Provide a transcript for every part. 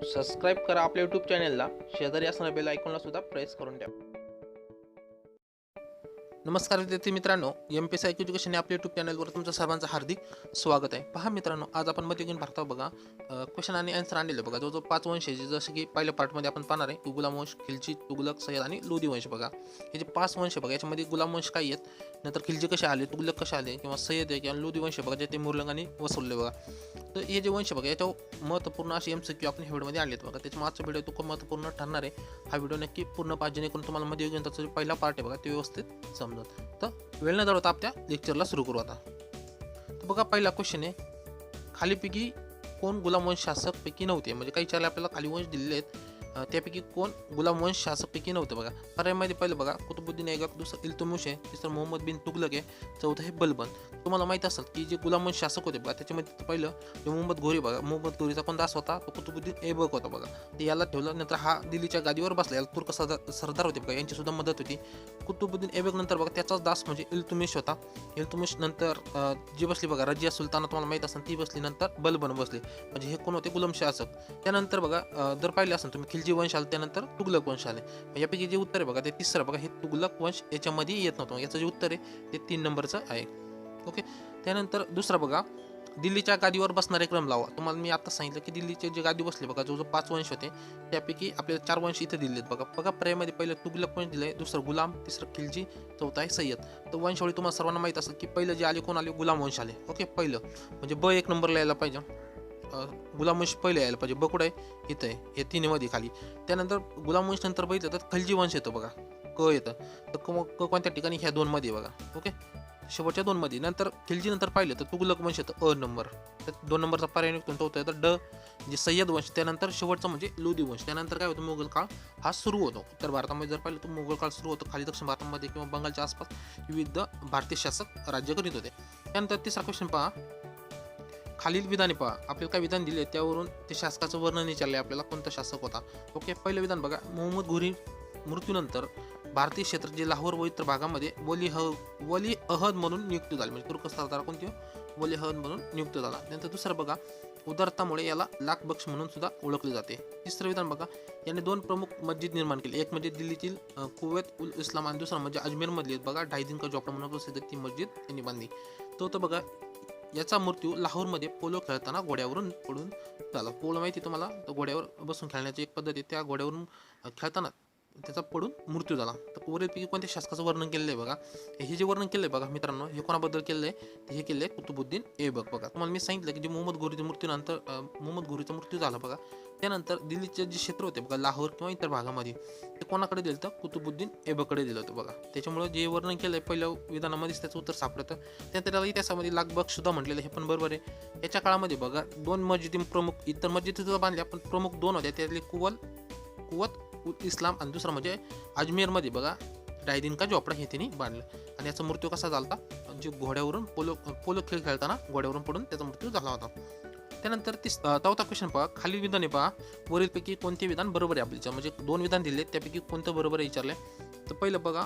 Subscribe करा आपल्या YouTube चॅनलला, शेजारी असणाऱ्या बेल आयकॉनला सुद्धा प्रेस करून द्या. नमस्कार विद्यार्थी मित्रांनो, एमपीएससी एज्युकेशन या आपल्या यूट्यूब चॅनलवर तुमचं सर्वांचं हार्दिक स्वागत आहे. पहा मित्रांनो, आज आपण मध्ययुगीन भारतात बघा क्वेश्चन आणि आन्सर आणलेले बघा. जो 5 वंश आहे, जसं की पहिल्या पार्टमध्ये आपण पाहणार आहे गुलामवंश, खिलजी, तुगलक, सय्यद आणि लोधी वंश. बघा हे जे 5 वंश बघा, याच्यामध्ये गुलामवंश काय आहेत, नंतर खिलजी कसे आले, तुगलक कसे आले, किंवा सय्यद आहे किंवा लोधी वंश बघा, जे ते मुरलंगाने वसवले बघा. तर हे जे वंश बघा, याच्यावर महत्त्वपूर्ण असे MCQ आपण ह्या व्हिडिओमध्ये आणलेत बघा. त्याच्या मागचा व्हिडिओ तो खूप महत्त्वपूर्ण ठरणार आहे. हा व्हिडिओ नक्की पूर्ण पाहा, जेणेकरून तुम्हाला मध्ययुगीनचा जो पहिला पार्ट आहे बघा, ते व्यवस्थित समजेल. तर वेळ न जाता आपल्या लेक्चरला सुरू करू आता. तर बघा, पहिला क्वेश्चन आहे, खालीपैकी कोण गुलामवंश शासक पैकी नव्हते. म्हणजे काही चार आपल्याला खाली वंश दिलेले आहेत, त्यापैकी कोण गुलामवंश शासक पैकी नव्हते बघा. पर्यायामध्ये पहिलं बघा कुतुबुद्दीन ऐबक, दुसरं इल्तुमिश आहे, तिसरं मोहम्मद बिन तुगलक आहे, चौथं हे बलबन. तुम्हाला माहित असेल की जे गुलामवंश शासक होते बघा, त्याच्यामध्ये पहिलं जे मोहम्मद घोरी बघा, मोहम्मद घोरीचा पण दास होता, तो कुतुबुद्दीन ऐबक होता बघा. ते याला ठेवलं. नंतर हा दिल्लीच्या गादीवर बसला, याला तुर्क सरदार होते बघा, यांची सुद्धा मदत होती. कुतुबुद्दीन ऐबक नंतर बघा त्याचाच दास म्हणजे इल्तुमिश होता. इल्तुमिश नंतर जी बसली बघा रजिया सुलताना, तुम्हाला माहित असेल ती बसली. नंतर बलबन बसले. म्हणजे हे कोण होते, गुलाम शासक. त्यानंतर बघा जर पाहिले असेल तुम्ही, खिलजी वंश आले, त्यानंतर तुगलक वंश आले. यापैकी जे उत्तर आहे बघा, ते तिसरं बघा, हे तुगलक वंश याच्यामध्ये येत नव्हतं. याचं जे उत्तर आहे ते 3 नंबरचं आहे. ओके. त्यानंतर दुसरं बघा, दिल्लीच्या गादीवर बसणारे क्रम लावा. तुम्हाला मी आता सांगितलं की दिल्लीचे जे गादी बसले बघा, जो 5 वंश होते, त्यापैकी आपल्याला 4 वंश इथे दिलेत बघा. बघा पर्यायामध्ये पहिलं तुगलक वंश दिलंय, दुसरं गुलाम, तिसरं खिलजी, चौथं आहे सय्यद. तर वंशावळी तुम्हाला सर्वांना माहित असेल की पहिलं जे आले कोण आले, गुलाम वंश आले. ओके. पहिलं म्हणजे ब 1 नंबरला यायला पाहिजे, गुलाम वंश पहिले यायला पाहिजे. ब कुठं आहे, इथं आहे, हे 3 मध्ये खाली. त्यानंतर गुलाम वंश नंतर बघितलं तर खिलजी वंश येतो बघा, क येतं. तर क कोणत्या ठिकाणी, ह्या 2 मध्ये बघा. ओके, शेवटच्या 2 मध्ये. नंतर खिलजी नंतर पाहिलं तर तुगलक वंश येतं, अ नंबर. तर 2 नंबरचा पर्याय निघतो, तो होतं ड म्हणजे सय्यद वंश. त्यानंतर शेवटचं म्हणजे लोधी वंश. त्यानंतर काय होतं, मुघल काळ हा सुरू होतो. उत्तर भारतामध्ये जर पाहिलं तर मुघल काळ सुरू होतो. खाली दक्षिण भारतामध्ये किंवा बंगालच्या आसपास विविध भारतीय शासक राज्य करीत होते. त्यानंतर तिसरा क्वेश्चन पहा, खालील विधाने पहा. आपल्याला काय विधान दिले, त्यावरून ते शासकाचं वर्णन विचारले आपल्याला, कोणता शासक होता. ओके. पहिलं विधान बघा, मोहम्मद घोरी मृत्यूनंतर भारतीय क्षेत्र जे लाहोर व इतर भागामध्ये वली अहद म्हणून नियुक्त झाले. म्हणजे तुर्क सरदार कोणते, वली अहद म्हणून नियुक्त झाला. त्यानंतर दुसरं बघा, उदारतामुळे याला लाख बक्ष म्हणून सुद्धा ओळखले जाते. तिसरं विधान बघा, याने 2 प्रमुख मस्जिद निर्माण केली. एक म्हणजे दिल्लीतील कुवेत उल इस्लाम, आणि दुसरं म्हणजे अजमेरमधली बघा ढाई का झोपडा म्हणून प्रसिद्ध ती मस्जिद त्यांनी बांधली. तो बघा, याचा मृत्यू लाहोरमध्ये पोलो खेळताना घोड्यावरून पडून झाला. पोलो माहिती तुम्हाला, तर घोड्यावर बसून खेळण्याची एक पद्धत आहे. त्या घोड्यावरून खेळताना त्याचा पडून मृत्यू झाला. तर वरीलपैकी कोणत्या शासकाचं वर्णन केलेलं आहे बघा. हे जे वर्णन केलंय बघा मित्रांनो, हे कोणाबद्दल केलं आहे, तर हे केलं आहे कुतुबुद्दीन ऐबक बघा. तुम्हाला मी सांगितलं की जे मोहम्मद घोरीच्या मृत्यूनंतर मोहम्मद घोरीचा मृत्यू झाला बघा, त्यानंतर दिल्लीचे जे क्षेत्र होते बघा, लाहोर किंवा इतर भागामध्ये, ते कोणाकडे दिलं, तर कुतुबुद्दीन ऐबककडे दिलं होतं बघा. त्याच्यामुळे जे वर्णन केलं आहे पहिल्या विधानामध्येच त्याचं उत्तर सापडतं. त्यानंतर त्याला इतिहासामध्ये लाखबक्ष सुद्धा म्हटलेलं, हे पण बरोबर आहे. याच्या काळामध्ये बघा 2 मस्जिदी प्रमुख, इतर मस्जिदी सुद्धा बांधल्या, पण प्रमुख 2 होत्या. त्यातले कुवत उल इस्लाम आणि दुसरा म्हणजे अजमेरमध्ये बघा डायदीन का झोपडा हे त्यांनी बांधलं. आणि याचा मृत्यू कसा झाला, जे घोड्यावरून पोलो खेळ खेळताना घोड्यावरून पडून त्याचा मृत्यू झाला होता. त्यानंतर 4था क्वेश्चन पहा, खालील विधाने पहा, वरीलपैकी कोणते विधान बरोबर आहे आपल्याच्या. म्हणजे 2 विधान दिले, त्यापैकी कोणतं बरोबर आहे विचारलंय. तर पहिलं बघा,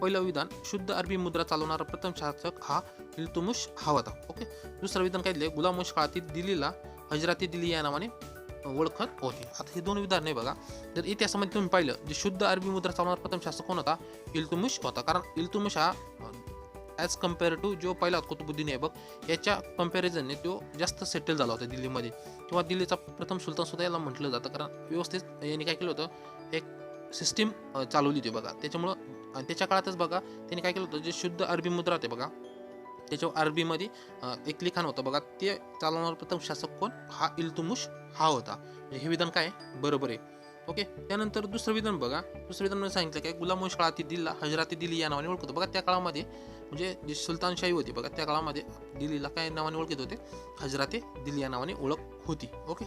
पहिलं विधान, शुद्ध अरबी मुद्रा चालवणारा प्रथम शासक हा इल्तुमिश हा होता. ओके. दुसरं विधान काय दिले, गुलामवंश काळातील दिल्लीला हजराती दिल्ली या नावाने ओळखत होते. आता हे 2 विधान नाही बघा. जर इतिहासामध्ये तुम्ही पाहिलं, जे शुद्ध अरबी मुद्रा चालवणारा प्रथम शासक कोण होता, इल्तुमिश होता. कारण इल्तुमिश हा ॲज कम्पेअर टू जो पहिला होता कुतुबुद्दीन ऐबक, याच्या कम्पॅरिझनने तो जास्त सेटल झाला होता दिल्लीमध्ये, किंवा दिल्लीचा प्रथम सुलतान सुद्धा याला म्हटलं जातं. कारण व्यवस्थित यांनी काय केलं होतं, एक सिस्टीम चालवली होती बघा. त्याच्यामुळं आणि त्याच्या काळातच बघा त्यांनी काय केलं होतं, जे शुद्ध अरबी मुद्रा होते बघा, त्याच्यावर अरबीमध्ये एक लिखाण होतं बघा, ते चालवणारा प्रथम शासक कोण, हा इल्तुमिश हा होता. म्हणजे हे विधान काय बरोबर आहे. ओके. त्यानंतर दुसरं विधान बघा, दुसरं विधान म्हणजे सांगितलं काय, गुलामवंश काळातील दिल्लीला हजराती दिल्ली या नावाने ओळखतो बघा. त्या काळामध्ये म्हणजे जी सुलतानशाही होती बघा, त्या काळामध्ये दिल्लीला काय नावाने ओळखत होते, हजराते दिल्ली या नावाने ओळख होती. ओके.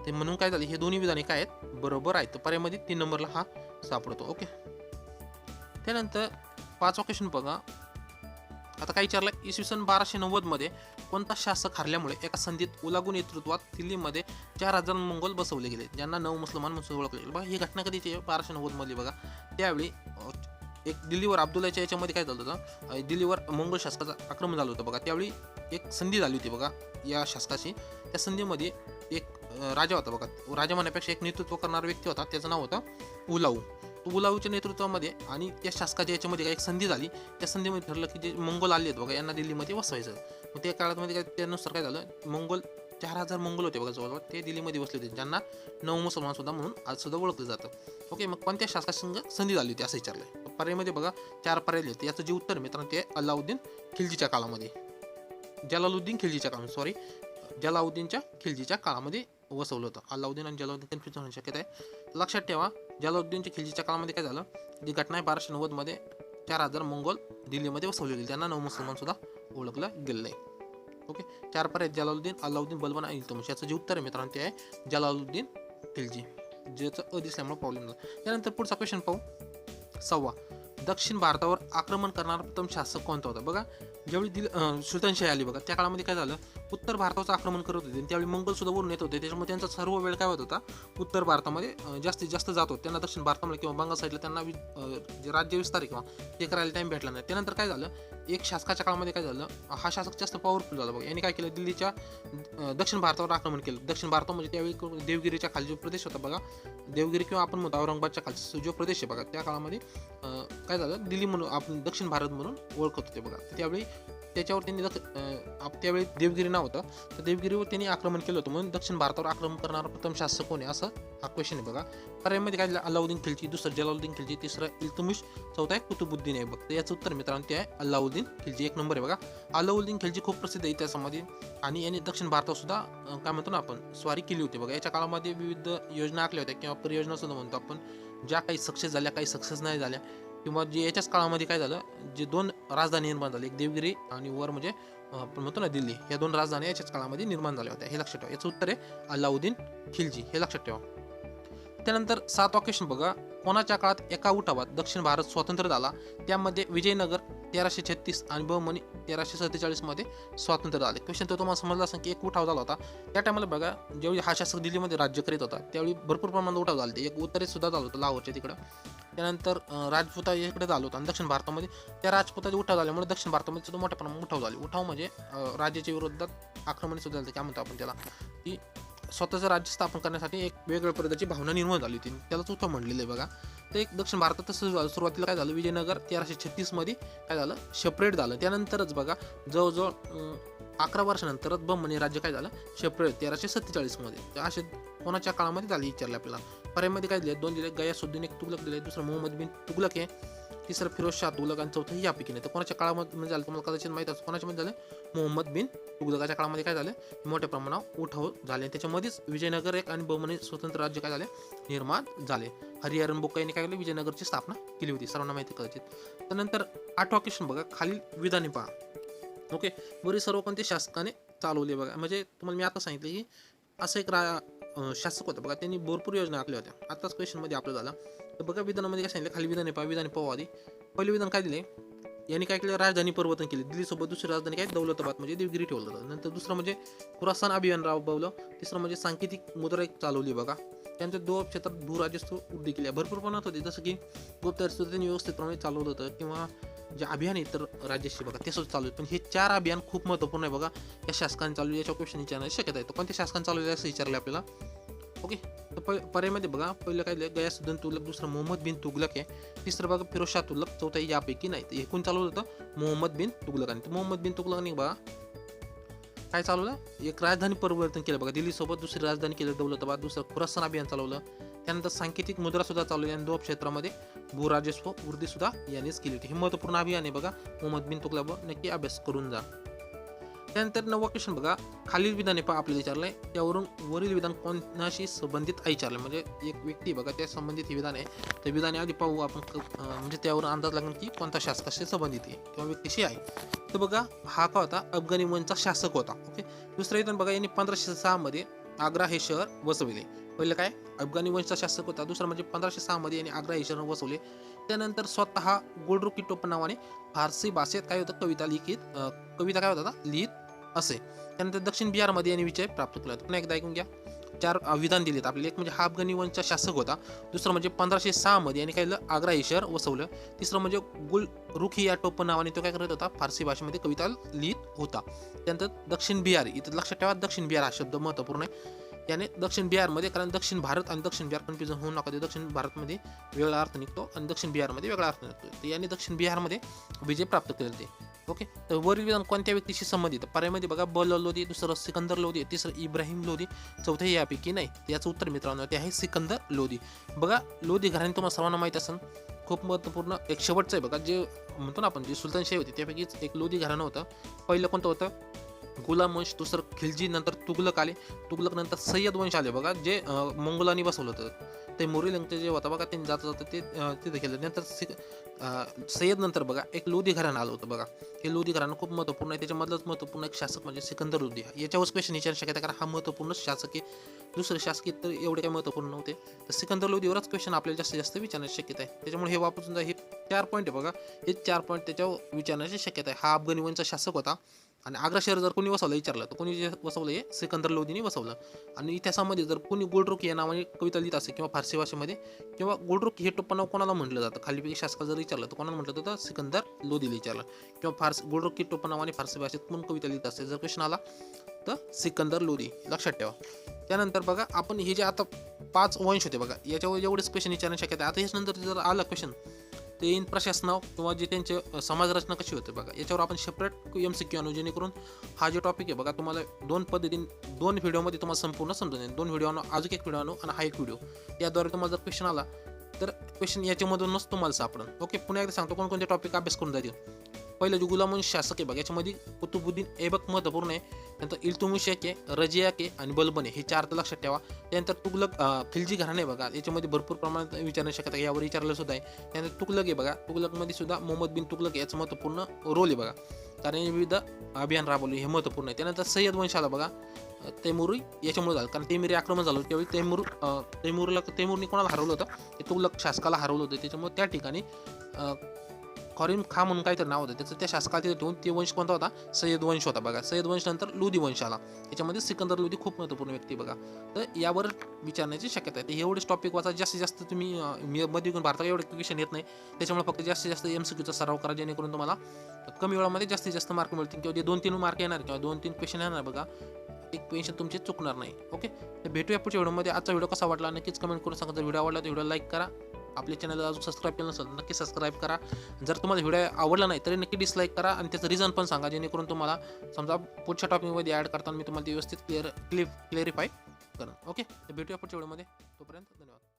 ते म्हणून काय झाले, हे दोन्ही विधाने काय आहेत, बरोबर आहेत. तर पर्यायामध्ये 3 नंबरला हा सापडतो. ओके. त्यानंतर 5वा क्वेश्चन बघा. आता काय विचारलं, इसवी सन 1290 मध्ये कोणता शासक हरल्यामुळे एका संधीत उलागू नेतृत्वात दिल्लीमध्ये 4000 मंगोल बसवले गेले, ज्यांना 9 मुसलमान म्हणून ओळखले गेले. बघा ही घटना कधीची, 1290 मध्ये बघा. त्यावेळी एक दिल्लीवर अब्दुल्लाच्या याच्यामध्ये काय झालं होतं, दिल्लीवर मंगोल शासकाचं आक्रमण झालं होतं बघा. त्यावेळी एक संधी झाली होती बघा या शासकाची. त्या संधीमध्ये एक राजा होता बघा, राजा म्हणण्यापेक्षा एक नेतृत्व करणारा व्यक्ती होता, त्याचं नाव होतं उलाऊ. तो उलाऊच्या नेतृत्वामध्ये आणि त्या शासकाच्या याच्यामध्ये एक संधी झाली. त्या संधीमध्ये ठरलं की जे मंगोल आले आहेत बघा, यांना दिल्लीमध्ये वसवायचं. मग त्या काळामध्ये काय, त्यानुसार काय झालं, मंगोल 4000 मंगोल होते बघा जवळजवळ, ते दिल्लीमध्ये बसले होते, ज्यांना नव मुसलमान सुद्धा म्हणून आज सुद्धा ओळखलं जातं. ओके, मग कोणत्या शासकासंग संधी झाली होती असं विचारलंय. पर्यायमध्ये बघा 4 पर्याय होते. याचं जे उत्तर मित्रांनो ते अल्लाउद्दीन खिल्जीच्या काळामध्ये, जलालुद्दीनच्या खिल्जीच्या काळामध्ये वसवलं होतं. अल्लाउद्दीन आणि जलालुद्दीन कन्फ्युजन होण्याची शक्यता आहे. लक्षात ठेवा, जलालुद्दीनच्या खिल्जीच्या काळामध्ये काय झालं, जी घटना आहे 1290 मध्ये 4000 मंगोल दिल्लीमध्ये वसवले गेले, त्यांना नव मुसलमान सुद्धा ओळखलं गेलं नाही. ओके, 4 पर्याय जलालुद्दीन, अल्लाउद्दीन, बलबन आणि इल्तुमिश. याचं जे उत्तर आहे मित्रांनो ते आहे जलालुद्दीन खिल्जी, ज्याचं दिसल्यामुळे प्रॉब्लेम झाला. त्यानंतर पुढचा क्वेश्चन पाहू. 6. दक्षिण भारतावर आक्रमण करणारा प्रथम शासक कोणता होता. बघा, ज्यावेळी सुलतानशाही आली बघा, त्या काळामध्ये काय झालं, उत्तर भारताचं आक्रमण करत होते, त्यावेळी मंगोल सुद्धा वरून येत होते. त्याच्यामुळे त्यांचा सर्व वेळ काय होत होता, उत्तर भारतामध्ये जास्तीत जास्त जात होते. त्यांना दक्षिण भारतामध्ये किंवा बंगाल साईडला त्यांना जे राज्य विस्तार आहे किंवा ते करायला टाइम भेटला नाही. त्यानंतर काय झालं, एक शासकाच्या काळामध्ये काय झालं, हा शासक जास्त पॉवरफुल झाला बघा. यांनी काय केलं, दिल्लीच्या दक्षिण भारतावर आक्रमण केलं. दक्षिण भारत म्हणजे त्यावेळी देवगिरीच्या खाली जो प्रदेश होता बघा, देवगिरी किंवा आपण म्हणतो औरंगाबादच्या खालचा जो प्रदेश आहे बघा, त्या काळामध्ये काय झालं, दिल्ली म्हणून आपण दक्षिण भारत म्हणून ओळखत होते बघा. त्यावेळी त्याच्यावर त्यांनी त्यावेळी देवगिरी नाव होतं, तर देवगिरीवर त्यांनी आक्रमण केलं होतं. म्हणून दक्षिण भारतावर आक्रमण करणारा प्रथम शासक कोण आहे असं हा क्वेश्चन आहे बघा. पर्यायामध्ये काय अल्लाउद्दीन खिल्जी, दुसरं जलालुद्दीन खिल्जी, तिसरं इल्तुमिश, चौथा आहे कुतुबुद्दीन आहे बघा. तर याचं उत्तर मित्रांनो ते आहे अल्लाउद्दीन खिल्जी, 1 नंबर आहे बघा. अल्लाउद्दीन खिल्जी खूप प्रसिद्ध आहे इतिहासामध्ये आणि यांनी दक्षिण भारतात सुद्धा काय म्हणतो ना आपण स्वारी केली होती बघा. याच्या काळामध्ये विविध योजना आखल्या होत्या किंवा परियोजना सुद्धा म्हणतो आपण, ज्या काही सक्सेस झाल्या, काही सक्सेस नाही झाल्या, किंवा जे याच्याच काळामध्ये काय झालं, जे 2 राजधानी निर्माण झाली, एक देवगिरी आणि वर म्हणजे आपण म्हणतो ना दिल्ली, या 2 राजधानी याच्याच काळामध्ये निर्माण झाल्या होत्या. हे लक्षात ठेवा. याचं उत्तर आहे अल्लाउद्दीन खिल्जी, हे लक्षात ठेवा. त्यानंतर 7वा क्वेश्चन बघा. कोणाच्या काळात एका उठावात दक्षिण भारत स्वतंत्र झाला. त्यामध्ये विजयनगर 1336 आणि बहमनी 1347 मध्ये स्वातंत्र्य झाले. क्वेश्चन तो तुम्हाला समजला असेल की एक उठाव झाला होता. त्या टायमाला बघा, ज्यावेळी हा शासक दिल्लीमध्ये राज्य करीत होता, त्यावेळी भरपूर प्रमाणात उठाव झाले. एक उत्तरेत सुद्धा झालं होतं, लाहोरच्या तिकडं. त्यानंतर राजपुता इकडे झालं होतं आणि दक्षिण भारतामध्ये त्या राजपुताचे उठाव झाल्यामुळे दक्षिण भारतामध्ये सुद्धा मोठ्या प्रमाणात उठाव झाले. उठाव म्हणजे राज्याच्या विरोधात आक्रमण सुद्धा झालं. काय म्हणतो आपण त्याला, की स्वतःचं राज्य स्थापन करण्यासाठी एक वेगळ्या प्रकारची भावना निर्माण झाली होती, त्यालाच उठाव म्हणलेलं आहे बघा. तर एक दक्षिण भारतात तसं सुरुवातीला काय झालं, विजयनगर 1336 मध्ये काय झालं, सेपरेट झालं. त्यानंतरच बघा जवळजवळ 11 वर्षानंतरच बहमनी राज्य काय झालं, सेपरेट 1347 मध्ये. असे कोणाच्या काळामध्ये झाले विचारले आपल्याला. पर्यायामध्ये काय दिले, 2 दिले, गयासुद्दीन एक तुगलक दिले, दुसरं मोहम्मद बिन तुगलक आहे, तिसरं फिरोज शाह तुगलक आणि चौथं यापैकी नाही. तर कोणाच्या काळामध्ये झालं तुम्हाला कदाचित माहित असतं. कोणाच्यामध्ये झालं, मोहम्मद बिन तुगलकाच्या काळामध्ये काय झालं, मोठ्या प्रमाणावर उठाव झाले. त्याच्यामध्येच विजयनगर एक आणि बहमनी स्वतंत्र राज्य काय झाले, निर्माण झाले. हरिहरन बुक्का यांनी काय केलं, विजयनगरची स्थापना केली होती, सर्वांना माहिती कदाचित. त्यानंतर 8वा क्वेश्चन बघा. खालील विधाने पहा. ओके, बरी सर्व कोणते शासकाने चालवले बघा. म्हणजे तुम्हाला मी आता सांगितलं की असं एक शासक होता बघा, त्यांनी भरपूर योजना आखल्या होत्या. आताच क्वेश्चन मध्ये आपलं झाला. तर बघा विधानामध्ये काय सांगितलं, खाली विधाने पाहू आधी. पहिले विधान काय दिले, यांनी काय केलं, राजधानी परिवर्तन केली. दिल्लीसोबत दुसरी राजधानी काय, दौलताबाद म्हणजे देवगिरी ठेवलं होतं. नंतर दुसरं म्हणजे खुरासान अभियान राबवलं. तिसरं म्हणजे सांकेतिक मुद्रा एक चालवली बघा. त्यानंतर 2 क्षेत्रात भूराजस्व वृद्धी केली. भरपूर प्रमाणात होते, जसं की गुप्तचर सुद्धा त्यांनी व्यवस्थितप्रमाणे चालवलं होतं, किंवा जे अभियान आहे तर राज्याशी बघा ते सुद्धा चालू आहे. पण हे 4 अभियान खूप महत्त्वपूर्ण आहे बघा. या शासकाने चालू, याच्या क्वेश्चन विचारण्याची शक्यता आहे. तर कोणत्या शासकाने चालवले असं विचारले आपल्याला. ओके, तर पर्यायामध्ये बघा, पहिलं काय दिलं, गयासुद्दीन तुगलक, दुसरं मोहम्मद बिन तुगलक आहे, तिसरं बघा फिरोज शाह तुगलक, चौथा यापैकी नाही. तर एकूण चालवलं होतं मोहम्मद बिन तुगलकाने. तर मोहम्मद बिन तुगलकाने बघा काय चालवलं, एक राजधानी परिवर्तन केलं बघा. दिल्लीसोबत दुसरी राजधानी केलं दौलताबाद, दुसरं खुरासान अभियान चालवलं. त्यानंतर सांकेतिक मुद्रा सुद्धा चालवली आणि 2 क्षेत्रामध्ये भूराजस्व वृद्धी सुद्धा यांनीच केली होती. हे महत्त्वपूर्ण अभियान आहे बघा, मोहम्मद बिन तुगलक, नक्की अभ्यास करून जा. त्यानंतर 9वा क्वेश्चन बघा. खालील विधाने पहा आपल्याला विचारलंय, त्यावरून वरील विधान कोणाशी संबंधित आहे विचारलं. म्हणजे एक व्यक्ती बघा त्या संबंधित हे विधान आहे. तर विधाने आधी पाहू आपण, म्हणजे त्यावरून अंदाज लागेल की कोणता शासकाशी संबंधित आहे किंवा व्यक्तीशी आहे. तर बघा हा का होता, अफगाणी वंशचा शासक होता. ओके, दुसरं विधान बघा, यांनी 1506 मध्ये आग्रा हे शहर वसविले. पहिलं काय, अफगाणी वंशचा शासक होता. दुसरं म्हणजे 1506 मध्ये यांनी आग्रा हे शहर वसवले. त्यानंतर स्वतः गुलरुखी टोपण नावाने फारसी भाषेत काय होतं, कविता काय होता लिहित असे. त्यानंतर दक्षिण बिहारमध्ये यांनी विजय प्राप्त केला. पुन्हा एकदा ऐकून घ्या. 4 विधान दिलेत आपल्याला. एक म्हणजे हा अफगाणी वंशचा शासक होता. दुसरं म्हणजे 1506 मध्ये यांनी काय केलं, आग्रा हे शहर वसवलं. तिसरं म्हणजे गुलरुखी या टोपण नावाने तो काय करत होता, फारसी भाषेमध्ये कविता लिहित होता. त्यानंतर दक्षिण बिहार, इथं लक्षात ठेवा दक्षिण बिहार हा शब्द महत्त्वपूर्ण आहे. याने दक्षिण बिहारमध्ये, कारण दक्षिण भारत आणि दक्षिण बिहार कन्फ्युजन होऊ नका, दक्षिण भारतमध्ये वेगळा अर्थ निघतो आणि दक्षिण बिहारमध्ये वेगळा अर्थ निघतो. तर याने दक्षिण बिहारमध्ये विजय प्राप्त केले ते. ओके, तर वरील विधान कोणत्या व्यक्तीशी संबंधित? पर्यायामध्ये बघा बल लोदी, दुसरं सिकंदर लोदी, तिसरं इब्राहिम लोदी, चौथं यापैकी नाही. याचं उत्तर मित्रांनो ते आहे सिकंदर लोदी. बघा लोदी घराणे तुम्हाला सर्वांना माहीत असेल, खूप महत्त्वपूर्ण एक शेवटचं आहे बघा, जे म्हणतो ना आपण जी सुलतानशाही होती त्यापैकीच एक लोदी घराणं होतं. पहिलं कोणतं होतं? गुलाम वंश, दुसरं खिलजी, नंतर तुगलक आले, तुगलक नंतर सय्यद वंश आले बघा, जे मंगोलांनी बसवलं होतं. ते मोरीलंकचे जे होता बघा, त्यांनी जाता जाता ते तिथे केलं. नंतर सय्यद नंतर बघा एक लोधी घराणं आलं होतं बघा. हे लोधी घराणं खूप महत्त्वपूर्ण आहे. त्याच्यामधलंच महत्त्वपूर्ण एक शासक म्हणजे सिकंदर लोधी. याच्यावर क्वेश्चन विचारू शक्यता, कारण हा महत्त्वपूर्ण शासक आहे. दुसरे शासकीय तर एवढे काही महत्त्वपूर्ण नव्हते. तर सिकंदर लोधीवरच क्वेश्चन आपल्याला जास्तीत जास्त विचारण्याची शक्यता आहे. त्याच्यामुळे हे वापरून हे 4 पॉईंट आहे बघा, हे 4 पॉईंट त्याच्यावर विचारण्याची शक्यता आहे. हा अफगाणी वंशचा शासक होता आणि आग्रा शहर जर कोणी वसवलं विचारलं तर कोणी जे वसवलं हे सिकंदर लोधीने वसवलं. आणि इतिहासामध्ये जर कोणी गुलरुख या नावाने कविता लिहित असेल किंवा फारसी भाषेमध्ये, किंवा गुलरुख हे टोपण कोणाला म्हटलं जातं, खालीपैकी शासकाला जर विचारलं तर कोणाला म्हटलं जातं? सिकंदर लोधीला विचारलं. किंवा गुलरुख हे टोपण नावाने फारसी भाषेत कोण कविता लिहित असेल जर क्वेश्चन आला तर सिकंदर लोधी, लक्षात ठेवा. त्यानंतर बघा आपण हे जे आता 5 वंश होते बघा, याच्यावर एवढेच क्वेश्चन विचारण्याची शक्यता आहे. आता ह्याच नंतर जर आला क्वेश्चन ते इन प्रशासनावर किंवा जे त्यांचे समाजरचना कशी होते बघा, याच्यावर आपण सेपरेट MCQ आणू, जेणेकरून हा जो टॉपिक आहे बघा तुम्हाला 2 पद्धतीने 2 व्हिडिओमध्ये तुम्हाला संपूर्ण समजून येईल. 2 व्हिडिओ अजून एक व्हिडिओ आणू आणि हा एक व्हिडिओ, याद्वारे तुम्हाला जर क्वेश्चन आला तर क्वेश्चन याच्यामधूनच तुम्हाला सापडेल. ओके, पुन्हा एकदा सांगतो कोणकोणते टॉपिक अभ्यास करून जातील. पहिलं जे गुलाम वंश शासक आहे बघा, याच्यामध्ये कुतुबुद्दीन ऐबक महत्त्वपूर्ण आहे. त्यानंतर इल्तुमिश आहे, रजियाक आहे आणि बलबन आहे, हे 4 तर लक्षात ठेवा. त्यानंतर तुगलक खिलजी घराणे बघा, याच्यामध्ये भरपूर प्रमाणात विचारण्याची शक्यता आहे, यावर विचारलं सुद्धा आहे. त्यानंतर तुगलक आहे बघा, तुगलकमध्ये सुद्धा मोहम्मद बिन तुगलक याचं महत्त्वपूर्ण रोल आहे बघा, कारण विविध अभियान राबवले, हे महत्त्वपूर्ण आहे. त्यानंतर सय्यद वंश आला बघा, तैमुरी याच्यामुळे झालं, कारण तैमुरी आक्रमण झालं त्यावेळी तैमूरने कोणाला हरवलं होतं? ते तुगलक शासकाला हरवलं होतं. त्याच्यामुळे त्या ठिकाणी खॉरिम खा म्हणून काहीतरी नाव होतं त्याचं, त्या शासकाला तिथे ठेवून ते वंश कोणता होता? सय्यद वंश होता बघा. सय्यद वंश नंतर लोधी वंश आला, याच्यामध्ये सिकंदर लोधी खूप महत्त्वपूर्ण व्यक्ती बघा. तर यावर विचारण्याची शक्यता आहे. तर एवढेच टॉपिक वाचा, जास्तीत जास्त तुम्ही मध्ययुगीन भारतात एवढे क्वेश्चन येत नाही, त्याच्यामुळे फक्त जास्तीत जास्त MCQचा सराव करा, जेणेकरून तुम्हाला कमी वेळामध्ये जास्तीत जास्त मार्क मिळतील, किंवा जे 2-3 मार्क येणार किंवा 2-3 क्वेश्चन येणार बघा, एक क्वेश्चन तुमचे चुकणार नाही. ओके, तर भेटूया पुढच्या व्हिडिओमध्ये. आजचा व्हिडिओ कसा वाटला नक्कीच कमेंट करून सांगा. जर व्हिडिओ आवडला तर व्हिडिओ लाईक करा, आपल्या चॅनलला अजून सबस्क्राईब केलं नसेल तर नक्की सबस्क्राईब करा. जर तुम्हाला व्हिडिओ आवडला नाही तरी नक्की डिसलाईक करा आणि त्याचं रिझन पण सांगा, जेणेकरून तुम्हाला समजा पुढच्या टॉपिकमध्ये ॲड करताना मी तुम्हाला ते व्यवस्थित क्लिअरिफाय करेन. ओके, तर भेटूया पुढच्या व्हिडिओमध्ये. तोपर्यंत धन्यवाद.